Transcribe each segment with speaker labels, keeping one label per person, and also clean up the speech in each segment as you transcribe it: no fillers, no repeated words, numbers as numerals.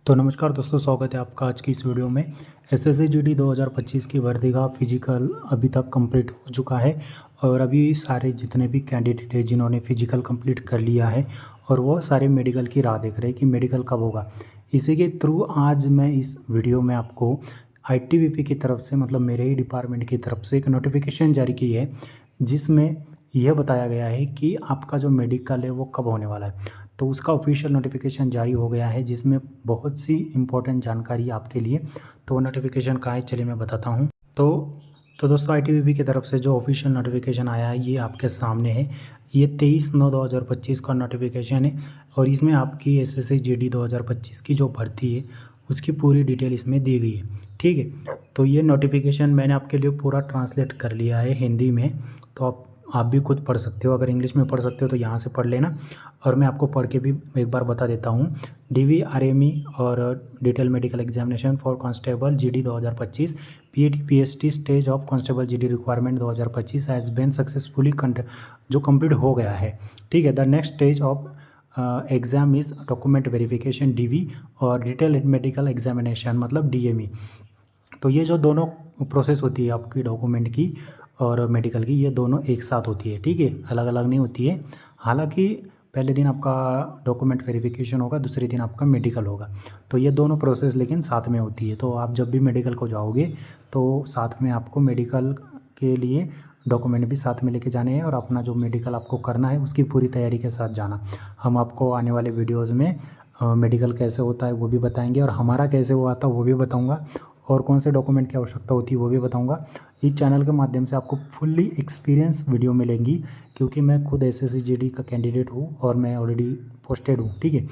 Speaker 1: तो नमस्कार दोस्तों, स्वागत है आपका आज की इस वीडियो में। एसएससी जीडी 2025 की वर्दी का फिजिकल अभी तक कंप्लीट हो चुका है और अभी सारे जितने भी कैंडिडेट हैं जिन्होंने फिजिकल कंप्लीट कर लिया है और वो सारे मेडिकल की राह देख रहे हैं कि मेडिकल कब होगा। इसी के थ्रू आज मैं इस वीडियो में आपको आईटीबीपी की तरफ से, मतलब मेरे ही डिपार्टमेंट की तरफ से एक नोटिफिकेशन जारी की है जिसमें यह बताया गया है कि आपका जो मेडिकल है वो कब होने वाला है। तो उसका ऑफिशियल नोटिफिकेशन जारी हो गया है जिसमें बहुत सी इंपॉर्टेंट जानकारी आपके लिए। तो वो नोटिफिकेशन कहाँ है, चलिए मैं बताता हूँ। तो दोस्तों, आईटीबीपी की तरफ से जो ऑफिशियल नोटिफिकेशन आया है ये आपके सामने है। ये 23/9/2025 का नोटिफिकेशन है और इसमें आपकी एसएससी जीडी 2025 की जो भर्ती है उसकी पूरी डिटेल इसमें दी गई है। ठीक है, तो ये नोटिफिकेशन मैंने आपके लिए पूरा ट्रांसलेट कर लिया है हिंदी में, तो आप भी खुद पढ़ सकते हो। अगर इंग्लिश में पढ़ सकते हो तो यहाँ से पढ़ लेना और मैं आपको पढ़ के भी एक बार बता देता हूँ। डीवीआरएमई और detail medical examination for constable GD 2025 PAT PST stage of constable GD requirement 2025 has been successfully जो कंप्लीट हो गया है। ठीक है, the next stage of exam is document verification DV और डिटेल मेडिकल एग्जामिनेशन मतलब डीएमई। तो ये जो दोनों प्रोसेस होती है आपकी डॉक्यूमेंट की और मेडिकल की, ये दोनों एक साथ होती है। ठीक है, अलग अलग नहीं होती है। हालांकि पहले दिन आपका डॉक्यूमेंट वेरिफिकेशन होगा, दूसरे दिन आपका मेडिकल होगा। तो ये दोनों प्रोसेस लेकिन साथ में होती है। तो आप जब भी मेडिकल को जाओगे तो साथ में आपको मेडिकल के लिए डॉक्यूमेंट भी साथ में लेके जाने हैं और अपना जो मेडिकल आपको करना है उसकी पूरी तैयारी के साथ जाना। हम आपको आने वाले वीडियोज़ में मेडिकल कैसे होता है वो भी बताएंगे और हमारा कैसे हुआ था वो भी बताऊंगा और कौन से डॉक्यूमेंट की आवश्यकता होती है वो भी बताऊंगा। इस चैनल के माध्यम से आपको फुल्ली एक्सपीरियंस वीडियो मिलेंगी क्योंकि मैं खुद एसएससी जीडी का कैंडिडेट हूँ और मैं ऑलरेडी पोस्टेड हूँ। ठीक है,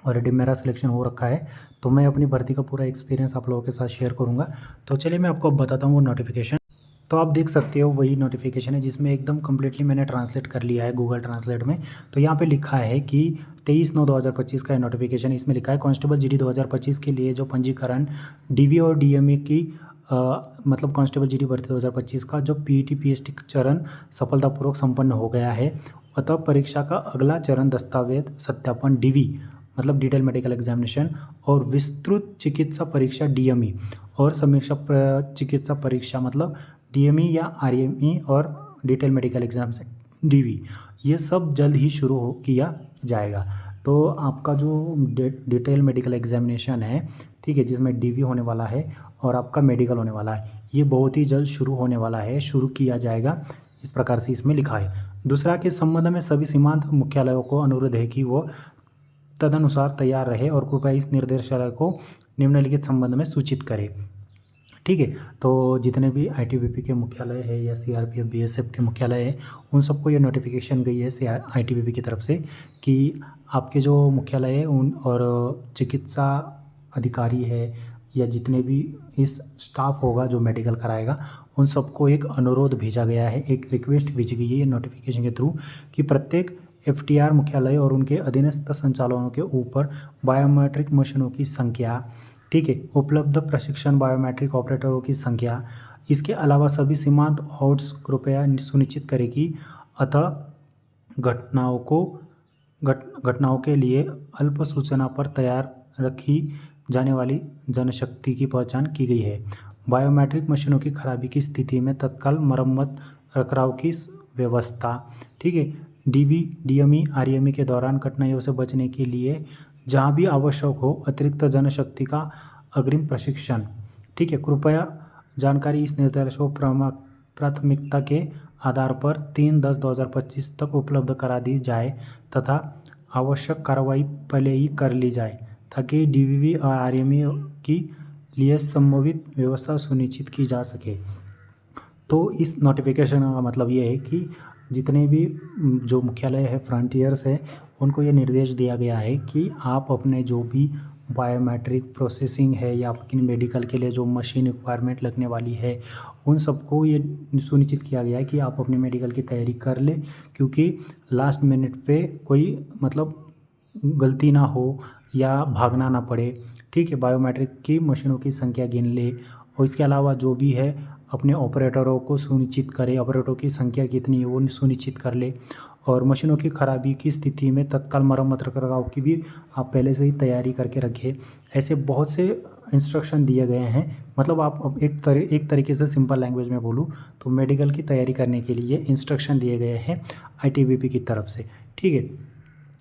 Speaker 1: ऑलरेडी मेरा सिलेक्शन हो रखा है, तो मैं अपनी भर्ती का पूरा एक्सपीरियंस आप लोगों के साथ शेयर करूँगा। तो चलिए मैं आपको अब बताता हूँ वो नोटिफिकेशन। तो आप देख सकते हो वही नोटिफिकेशन है जिसमें एकदम कम्प्लीटली मैंने ट्रांसलेट कर लिया है गूगल ट्रांसलेट में। तो यहाँ पे लिखा है कि 23/9/2025 का नोटिफिकेशन। इसमें लिखा है कांस्टेबल जीडी 2025 के लिए जो पंजीकरण डीवी और डीएमई की मतलब कांस्टेबल जीडी भर्ती 2025 का जो पीईटी पीएसटी चरण सफलतापूर्वक संपन्न हो गया है, अतः परीक्षा का अगला चरण दस्तावेज सत्यापन डीवी मतलब डिटेल मेडिकल एग्जामिनेशन और विस्तृत चिकित्सा परीक्षा डीएमई और समीक्षा चिकित्सा परीक्षा मतलब डीएमई या आरएमई और डिटेल मेडिकल एग्जाम से डीवी, ये सब जल्द ही शुरू किया जाएगा। तो आपका जो डिटेल मेडिकल एग्जामिनेशन है, ठीक है, जिसमें डीवी होने वाला है और आपका मेडिकल होने वाला है, ये बहुत ही जल्द शुरू होने वाला है, शुरू किया जाएगा, इस प्रकार से इसमें लिखा है। दूसरा, के संबंध में सभी सीमांत मुख्यालयों को अनुरोध है कि वो तदनुसार तैयार रहे और कृपया इस निर्देशालय को निम्नलिखित संबंध में सूचित करें। ठीक है, तो जितने भी आईटीबीपी के मुख्यालय है या सीआरपीएफ बीएसएफ के मुख्यालय है उन सबको ये नोटिफिकेशन गई है आईटीबीपी की तरफ से कि आपके जो मुख्यालय है उन और चिकित्सा अधिकारी है या जितने भी इस स्टाफ होगा जो मेडिकल कराएगा उन सबको एक अनुरोध भेजा गया है, एक रिक्वेस्ट भेजी गई है ये नोटिफिकेशन के थ्रू कि प्रत्येक एफटीआर मुख्यालय और उनके अधीनस्थ संचालकों के ऊपर बायोमेट्रिक मशीनों की संख्या, ठीक है, उपलब्ध प्रशिक्षण बायोमेट्रिक ऑपरेटरों की संख्या, इसके अलावा सभी सीमांत हॉट्स कृपया सुनिश्चित करें कि अतः घटनाओं के लिए अल्प सूचना पर तैयार रखी जाने वाली जनशक्ति की पहचान की गई है। बायोमेट्रिक मशीनों की खराबी की स्थिति में तत्काल मरम्मत रखरखाव की व्यवस्था। ठीक है, डीवी डीएमई आरएमई के दौरान कठिनाइयों से बचने के लिए जहाँ भी आवश्यक हो अतिरिक्त जनशक्ति का अग्रिम प्रशिक्षण। ठीक है, कृपया जानकारी इस निर्देश को प्राथमिकता के आधार पर 3/10/2025 तक उपलब्ध करा दी जाए तथा आवश्यक कार्रवाई पहले ही कर ली जाए ताकि डीवीवी और आरएमई की लिए संभावित व्यवस्था सुनिश्चित की जा सके। तो इस नोटिफिकेशन का मतलब ये है कि जितने भी जो मुख्यालय है फ्रंटियर्स है उनको ये निर्देश दिया गया है कि आप अपने जो भी बायोमेट्रिक प्रोसेसिंग है या आपकी मेडिकल के लिए जो मशीन रिक्वायरमेंट लगने वाली है उन सबको ये सुनिश्चित किया गया है कि आप अपनी मेडिकल की तैयारी कर लें, क्योंकि लास्ट मिनट पे कोई मतलब गलती ना हो या भागना ना पड़े। ठीक है, बायोमेट्रिक की मशीनों की संख्या गिन ले और इसके अलावा जो भी है अपने ऑपरेटरों को सुनिश्चित करे, ऑपरेटरों की संख्या कितनी है वो सुनिश्चित कर ले और मशीनों की खराबी की स्थिति में तत्काल मरम्मत रखरखाव की भी आप पहले से ही तैयारी करके रखिए। ऐसे बहुत से इंस्ट्रक्शन दिए गए हैं। मतलब आप अब एक तरीके से सिंपल लैंग्वेज में बोलूँ तो मेडिकल की तैयारी करने के लिए इंस्ट्रक्शन दिए गए हैं आईटीबीपी की तरफ से, ठीक है,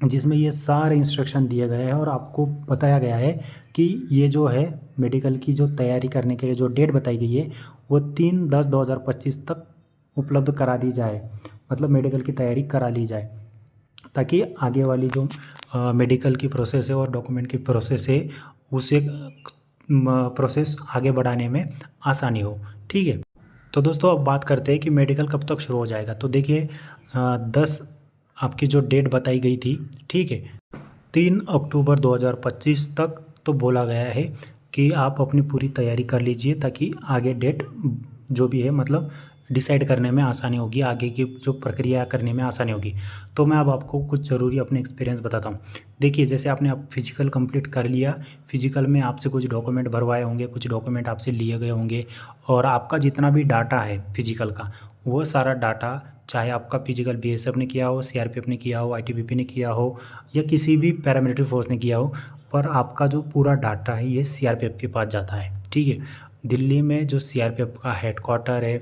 Speaker 1: जिसमें ये सारे इंस्ट्रक्शन दिए गए हैं और आपको बताया गया है कि ये जो है मेडिकल की जो तैयारी करने के लिए जो डेट बताई गई है वो 3/10/2025 तक उपलब्ध करा दी जाए। मतलब मेडिकल की तैयारी करा ली जाए ताकि आगे वाली जो मेडिकल की प्रोसेस है और डॉक्यूमेंट की प्रोसेस है उसे प्रोसेस आगे बढ़ाने में आसानी हो, ठीक है। तो दोस्तों अब बात करते हैं कि मेडिकल कब तक शुरू हो जाएगा। तो देखिए 10 आपकी जो डेट बताई गई थी, ठीक है, 3 अक्टूबर 2025 तक तो बोला गया है कि आप अपनी पूरी तैयारी कर लीजिए ताकि आगे डेट जो भी है मतलब डिसाइड करने में आसानी होगी, आगे की जो प्रक्रिया करने में आसानी होगी। तो मैं अब आपको कुछ ज़रूरी अपने एक्सपीरियंस बताता हूँ। देखिए जैसे आपने अब फिजिकल कंप्लीट कर लिया, फिजिकल में आपसे कुछ डॉक्यूमेंट भरवाए होंगे, कुछ डॉक्यूमेंट आपसे लिए गए होंगे और आपका जितना भी डाटा है फिजिकल का वो सारा डाटा, चाहे आपका फिजिकल बीएसएफ ने किया हो, सीआरपीएफ ने किया हो, आईटीबीपी ने किया हो या किसी भी पैरामिलिट्री फोर्स ने किया हो, पर आपका जो पूरा डाटा है ये सीआरपीएफ के पास जाता है, ठीक है। दिल्ली में जो सीआरपीएफ का हेडक्वार्टर है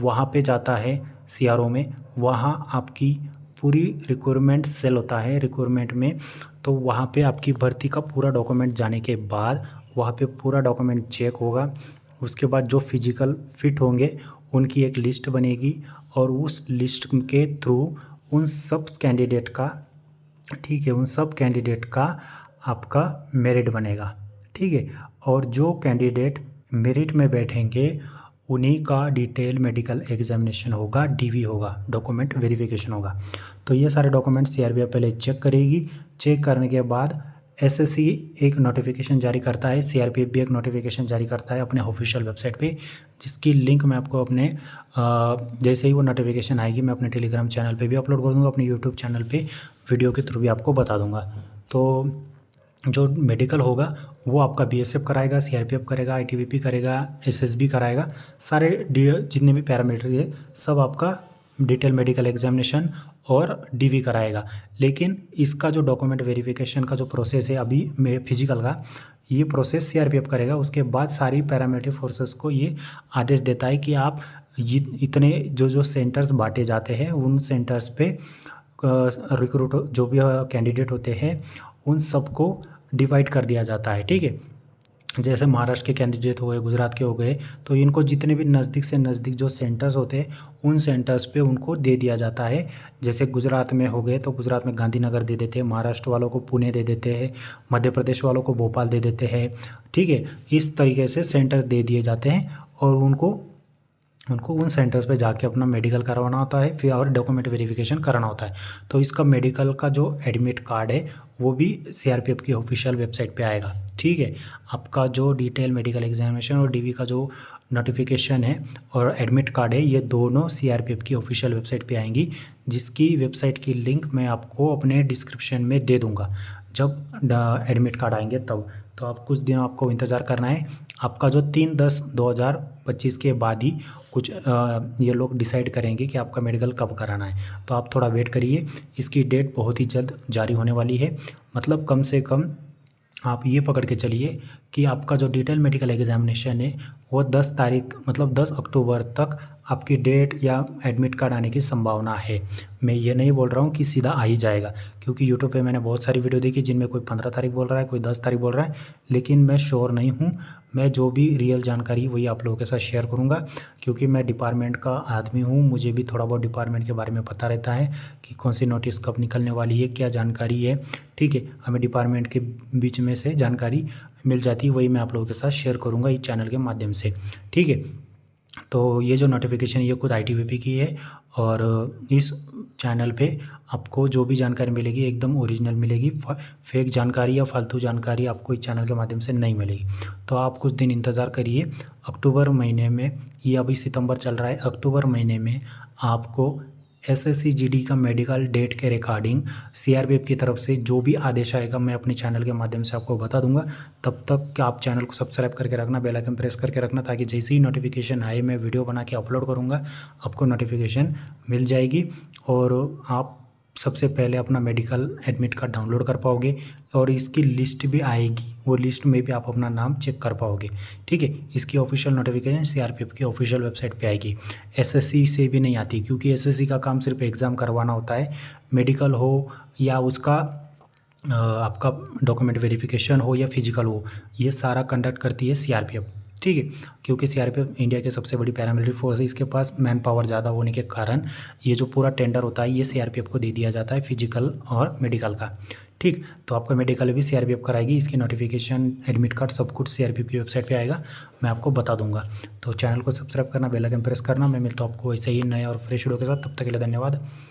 Speaker 1: वहाँ पे जाता है सीआरओ में, वहाँ आपकी पूरी रिक्वायरमेंट सेल होता है रिक्वायरमेंट में, तो वहाँ पे आपकी भर्ती का पूरा डॉक्यूमेंट जाने के बाद वहाँ पे पूरा डॉक्यूमेंट चेक होगा। उसके बाद जो फिजिकल फिट होंगे उनकी एक लिस्ट बनेगी और उस लिस्ट के थ्रू उन सब कैंडिडेट का, ठीक है, उन सब कैंडिडेट का आपका मेरिट बनेगा, ठीक है। और जो कैंडिडेट मेरिट में बैठेंगे उन्हीं का डिटेल मेडिकल एग्जामिनेशन होगा, डीवी होगा, डॉक्यूमेंट वेरिफिकेशन होगा। तो ये सारे डॉक्यूमेंट सीआरपीएफ पहले चेक करेगी। चेक करने के बाद एसएससी एक नोटिफिकेशन जारी करता है, सीआरपीएफ भी एक नोटिफिकेशन जारी करता है अपने ऑफिशियल वेबसाइट पे, जिसकी लिंक मैं आपको अपने जैसे ही वो नोटिफिकेशन आएगी मैं अपने टेलीग्राम चैनल पे भी अपलोड कर दूँगा, अपने यूट्यूब चैनल पे वीडियो के थ्रू भी आपको बता दूँगा। तो जो मेडिकल होगा वो आपका बीएसएफ कराएगा, सीआरपीएफ करेगा, आईटीबीपी करेगा, एसएसबी कराएगा, सारे जितने भी पैरामिलिट्री है सब आपका डिटेल मेडिकल एग्जामिनेशन और डीवी कराएगा। लेकिन इसका जो डॉक्यूमेंट वेरिफिकेशन का जो प्रोसेस है अभी मेरे फिजिकल का, ये प्रोसेस सीआरपीएफ करेगा। उसके बाद सारी पैरामिलिट्री फोर्सेस को ये आदेश देता है कि आप इतने जो सेंटर्स बांटे जाते हैं उन सेंटर्स पे रिक्रूट जो भी कैंडिडेट होते हैं उन सबको डिवाइड कर दिया जाता है, ठीक है। जैसे महाराष्ट्र के कैंडिडेट हो गए, गुजरात के हो गए, तो इनको जितने भी नज़दीक से नज़दीक जो सेंटर्स होते हैं उन सेंटर्स पे उनको दे दिया जाता है। जैसे गुजरात में हो गए तो गुजरात में गांधीनगर दे देते हैं, महाराष्ट्र वालों को पुणे दे देते हैं, मध्य प्रदेश वालों को भोपाल दे देते हैं, ठीक है। इस तरीके से सेंटर दे दिए जाते हैं और उनको उन सेंटर्स पे जाके अपना मेडिकल करवाना होता है फिर और डॉक्यूमेंट वेरिफिकेशन कराना होता है। तो इसका मेडिकल का जो एडमिट कार्ड है वो भी सीआरपीएफ की ऑफिशियल वेबसाइट पे आएगा, ठीक है। आपका जो डिटेल मेडिकल एग्जामिनेशन और डीवी का जो नोटिफिकेशन है और एडमिट कार्ड है ये दोनों सीआरपीएफ की ऑफिशियल वेबसाइट पे आएंगी, जिसकी वेबसाइट की लिंक मैं आपको अपने डिस्क्रिप्शन में दे दूँगा जब एडमिट कार्ड आएंगे तब। तो आप कुछ दिन आपको इंतज़ार करना है। आपका जो 3/10/2025 के बाद ही कुछ ये लोग डिसाइड करेंगे कि आपका मेडिकल कब कराना है। तो आप थोड़ा वेट करिए, इसकी डेट बहुत ही जल्द जारी होने वाली है। मतलब कम से कम आप ये पकड़ के चलिए कि आपका जो डिटेल मेडिकल एग्जामिनेशन है वो 10 तारीख मतलब 10 अक्टूबर तक आपकी डेट या एडमिट कार्ड आने की संभावना है। मैं ये नहीं बोल रहा हूँ कि सीधा आ ही जाएगा, क्योंकि यूट्यूब पे मैंने बहुत सारी वीडियो देखी जिनमें कोई 15 तारीख बोल रहा है, कोई 10 तारीख बोल रहा है, लेकिन मैं श्योर नहीं हूँ। मैं जो भी रियल जानकारी वही आप लोगों के साथ शेयर करूँगा, क्योंकि मैं डिपार्टमेंट का आदमी हूँ, मुझे भी थोड़ा बहुत डिपार्टमेंट के बारे में पता रहता है कि कौन सी नोटिस कब निकलने वाली है, क्या जानकारी है, ठीक है। हमें डिपार्टमेंट के बीच में से जानकारी मिल जाती है, वही मैं आप लोगों के साथ शेयर करूँगा इस चैनल के माध्यम से, ठीक है। तो ये जो नोटिफिकेशन ये खुद आईटीबीपी की है और इस चैनल पे आपको जो भी जानकारी मिलेगी एकदम ओरिजिनल मिलेगी, फेक जानकारी या फालतू जानकारी आपको इस चैनल के माध्यम से नहीं मिलेगी। तो आप कुछ दिन इंतज़ार करिए, अक्टूबर महीने में, ये अभी सितंबर चल रहा है, अक्टूबर महीने में आपको एसएससी जीडी का मेडिकल डेट के रिगार्डिंग सीआरपीएफ की तरफ से जो भी आदेश आएगा मैं अपने चैनल के माध्यम से आपको बता दूंगा। तब तक आप चैनल को सब्सक्राइब करके रखना, बेल आइकन प्रेस करके रखना, ताकि जैसे ही नोटिफिकेशन आए मैं वीडियो बना के अपलोड करूंगा आपको नोटिफिकेशन मिल जाएगी और आप सबसे पहले अपना मेडिकल एडमिट कार्ड डाउनलोड कर पाओगे और इसकी लिस्ट भी आएगी, वो लिस्ट में भी आप अपना नाम चेक कर पाओगे। ठीक है, इसकी ऑफिशियल नोटिफिकेशन सीआरपीएफ की ऑफिशियल वेबसाइट पे आएगी। एसएससी से भी नहीं आती, क्योंकि एसएससी का काम सिर्फ एग्ज़ाम करवाना होता है, मेडिकल हो या उसका आपका डॉक्यूमेंट वेरिफिकेशन हो या फिजिकल हो, ये सारा कंडक्ट करती है सीआरपीएफ। ठीक है, क्योंकि सीआरपीएफ इंडिया की सबसे बड़ी पैरामिलिट्री फोर्स है, इसके पास मैन पावर ज़्यादा होने के कारण ये जो पूरा टेंडर होता है ये सीआरपीएफ को दे दिया जाता है, फिजिकल और मेडिकल का। ठीक, तो आपका मेडिकल भी सीआरपीएफ कराएगी, इसकी नोटिफिकेशन एडमिट कार्ड सब कुछ सीआरपीएफ की वेबसाइट पे आएगा, मैं आपको बता दूंगा। तो चैनल को सब्सक्राइब करना, बेल आइकन प्रेस करना। मैं मिलता हूँ आपको ऐसे ही नए और फ्रेश वीडियो के साथ, तब तक के लिए धन्यवाद।